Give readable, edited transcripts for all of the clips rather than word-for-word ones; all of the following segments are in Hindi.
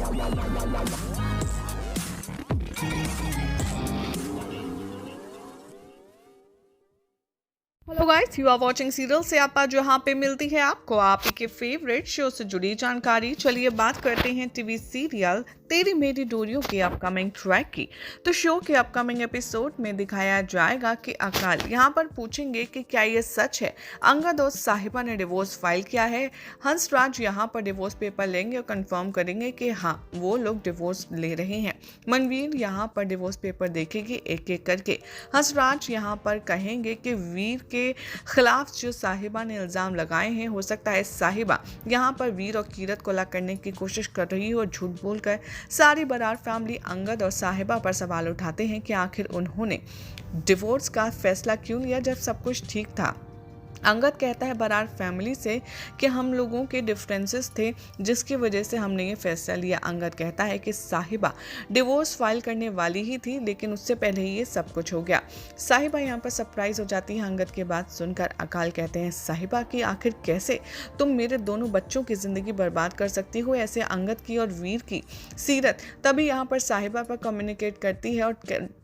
Hello guys, you are watching serial से आपा, जहां पे मिलती है आपको आप ही के फेवरेट शो से जुड़ी जानकारी। चलिए बात करते हैं टीवी सीरियल तेरी मेरी डोरियों के अपकमिंग ट्रैक की। तो शो के अपकमिंग एपिसोड में दिखाया जाएगा कि अकाल यहाँ पर पूछेंगे कि क्या ये सच है अंगद और साहिबा ने डिवोर्स फाइल किया है। हंसराज यहाँ पर डिवोर्स पेपर लेंगे और कंफर्म करेंगे कि हाँ, वो लोग डिवोर्स ले रहे हैं। मनवीर यहाँ पर डिवोर्स पेपर देखेगी एक एक करके। हंसराज यहाँ पर कहेंगे कि वीर के खिलाफ जो साहिबा ने इल्जाम लगाए हैं, हो सकता है साहिबा यहाँ पर वीर और कीरत को अलग करने की कोशिश कर रही हो। झूठ बोलकर सारी बरार फैमिली अंगद और साहिबा पर सवाल उठाते हैं कि आखिर उन्होंने डिवोर्स का फैसला क्यों लिया जब सब कुछ ठीक था। अंगद कहता है बरार फैमिली से कि हम लोगों के डिफरेंसेस थे जिसकी वजह से हमने ये फैसला लिया। अंगद कहता है कि साहिबा डिवोर्स फाइल करने वाली ही थी, लेकिन उससे पहले ही ये सब कुछ हो गया। साहिबा यहाँ पर सरप्राइज हो जाती है अंगद की बात सुनकर। अकाल कहते हैं साहिबा कि आखिर कैसे तुम मेरे दोनों बच्चों की जिंदगी बर्बाद कर सकती हो, ऐसे अंगद की और वीर की। सीरत तभी यहाँ पर साहिबा पर कम्युनिकेट करती है और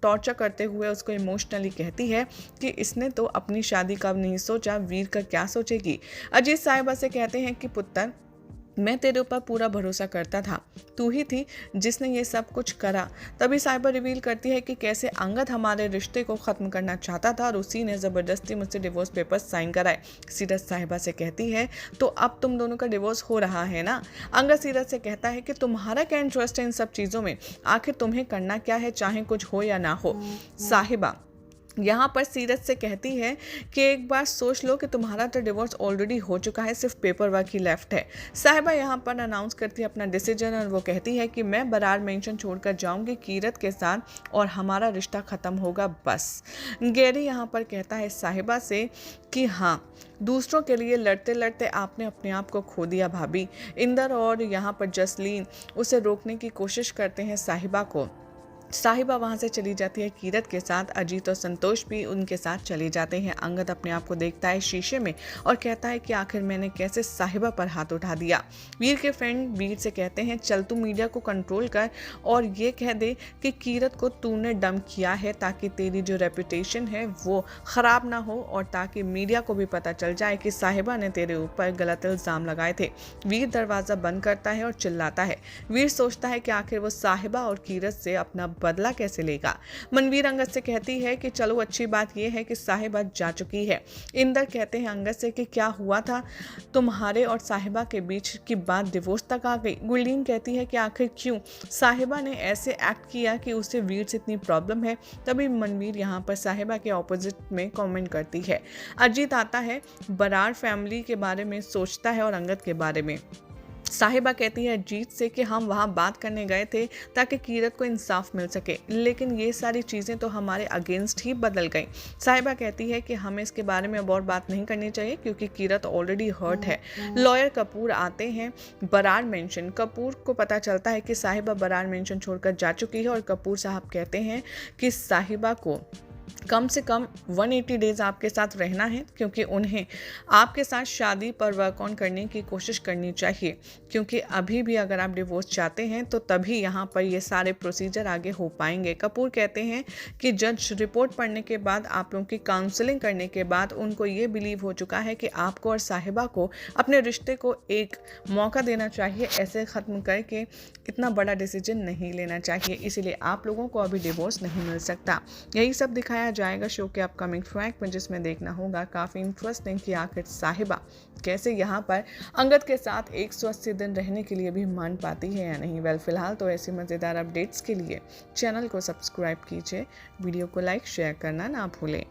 टॉर्चर करते हुए उसको इमोशनली कहती है कि इसने तो अपनी शादी का नहीं सोचा, वीर का क्या सोचेगी। अजीत साहिबा से कहते हैं कि पुत्र, मैं तेरे ऊपर पूरा भरोसा करता था, तू ही थी जिसने ये सब कुछ करा। तभी साहिबा रिवील करती है कि कैसे अंगद हमारे रिश्ते को ख़त्म करना चाहता था और उसी ने ज़बरदस्ती मुझसे डिवोर्स पेपर साइन कराए। सीरत साहिबा से कहती है तो अब तुम दोनों का डिवोर्स हो रहा है ना। अंगद सीरत से कहता है कि तुम्हारा क्या इंटरेस्ट है इन सब चीज़ों में, आखिर तुम्हें करना क्या है, चाहे कुछ हो या ना हो। साहिबा यहाँ पर सीरत से कहती है कि एक बार सोच लो कि तुम्हारा तो डिवोर्स ऑलरेडी हो चुका है, सिर्फ पेपर वर्क ही लेफ्ट है। साहिबा यहाँ पर अनाउंस करती है अपना डिसीजन और वो कहती है कि मैं बरार मेंशन छोड़कर जाऊंगी कीरत के साथ और हमारा रिश्ता ख़त्म होगा बस। गैरी यहाँ पर कहता है साहिबा से कि हाँ, दूसरों के लिए लड़ते लड़ते आपने अपने आप को खो दिया भाभी। इंदर और यहाँ पर जसलीन उसे रोकने की कोशिश करते हैं साहिबा को। साहिबा वहाँ से चली जाती है कीरत के साथ। अजीत और संतोष भी उनके साथ चले जाते हैं। अंगद अपने आप को देखता है शीशे में और कहता है कि आखिर मैंने कैसे साहिबा पर हाथ उठा दिया। वीर के फ्रेंड वीर से कहते हैं चल तू मीडिया को कंट्रोल कर और ये कह दे कि कीरत को तूने डंप किया है ताकि तेरी जो रेपुटेशन है वो ख़राब ना हो और ताकि मीडिया को भी पता चल जाए कि साहिबा ने तेरे ऊपर गलत इल्ज़ाम लगाए थे। वीर दरवाज़ा बंद करता है और चिल्लाता है। वीर सोचता है कि आखिर वो साहिबा और कीरत से अपना बदला कैसे लेगा। मनवीर अंगद से कहती है कि चलो अच्छी बात यह है कि साहिबा जा चुकी है। इंदर कहते हैं अंगद से कि क्या हुआ था तुम्हारे और साहिबा के बीच की बात डिवोर्स तक आ गई। गुरलीन कहती है कि आखिर क्यों साहिबा ने ऐसे एक्ट किया कि उसे वीर से इतनी प्रॉब्लम है। तभी मनवीर यहाँ पर साहिबा के ऑपोजिट में कमेंट करती है। अजीत आता है, बरार फैमिली के बारे में सोचता है और अंगद के बारे में। साहिबा कहती है अजीत से कि हम वहाँ बात करने गए थे ताकि कीरत को इंसाफ मिल सके, लेकिन ये सारी चीज़ें तो हमारे अगेंस्ट ही बदल गई। साहिबा कहती है कि हमें इसके बारे में अब और बात नहीं करनी चाहिए क्योंकि कीरत ऑलरेडी हर्ट है। लॉयर कपूर आते हैं बरार मेंशन। कपूर को पता चलता है कि साहिबा बरार मेंशन छोड़कर जा चुकी है और कपूर साहब कहते हैं कि साहिबा को कम से कम 180 डेज आपके साथ रहना है क्योंकि उन्हें आपके साथ शादी पर वर्क ऑन करने की कोशिश करनी चाहिए, क्योंकि अभी भी अगर आप डिवोर्स चाहते हैं तो तभी यहाँ पर ये सारे प्रोसीजर आगे हो पाएंगे। कपूर कहते हैं कि जज रिपोर्ट पढ़ने के बाद, आप लोगों की काउंसलिंग करने के बाद उनको ये बिलीव हो चुका है कि आपको और साहिबा को अपने रिश्ते को एक मौका देना चाहिए, ऐसे ख़त्म करके इतना बड़ा डिसीजन नहीं लेना चाहिए, इसीलिए आप लोगों को अभी डिवोर्स नहीं मिल सकता। यही सब दिखाया जाएगा शो के अपकमिंग ट्रैक में, जिसमें देखना होगा काफ़ी इंटरेस्टिंग कि आखिर साहिबा कैसे यहाँ पर अंगद के साथ 180 दिन रहने के लिए भी मान पाती है या नहीं। वेल, फिलहाल तो ऐसी मज़ेदार अपडेट्स के लिए चैनल को सब्सक्राइब कीजिए, वीडियो को लाइक शेयर करना ना भूलें।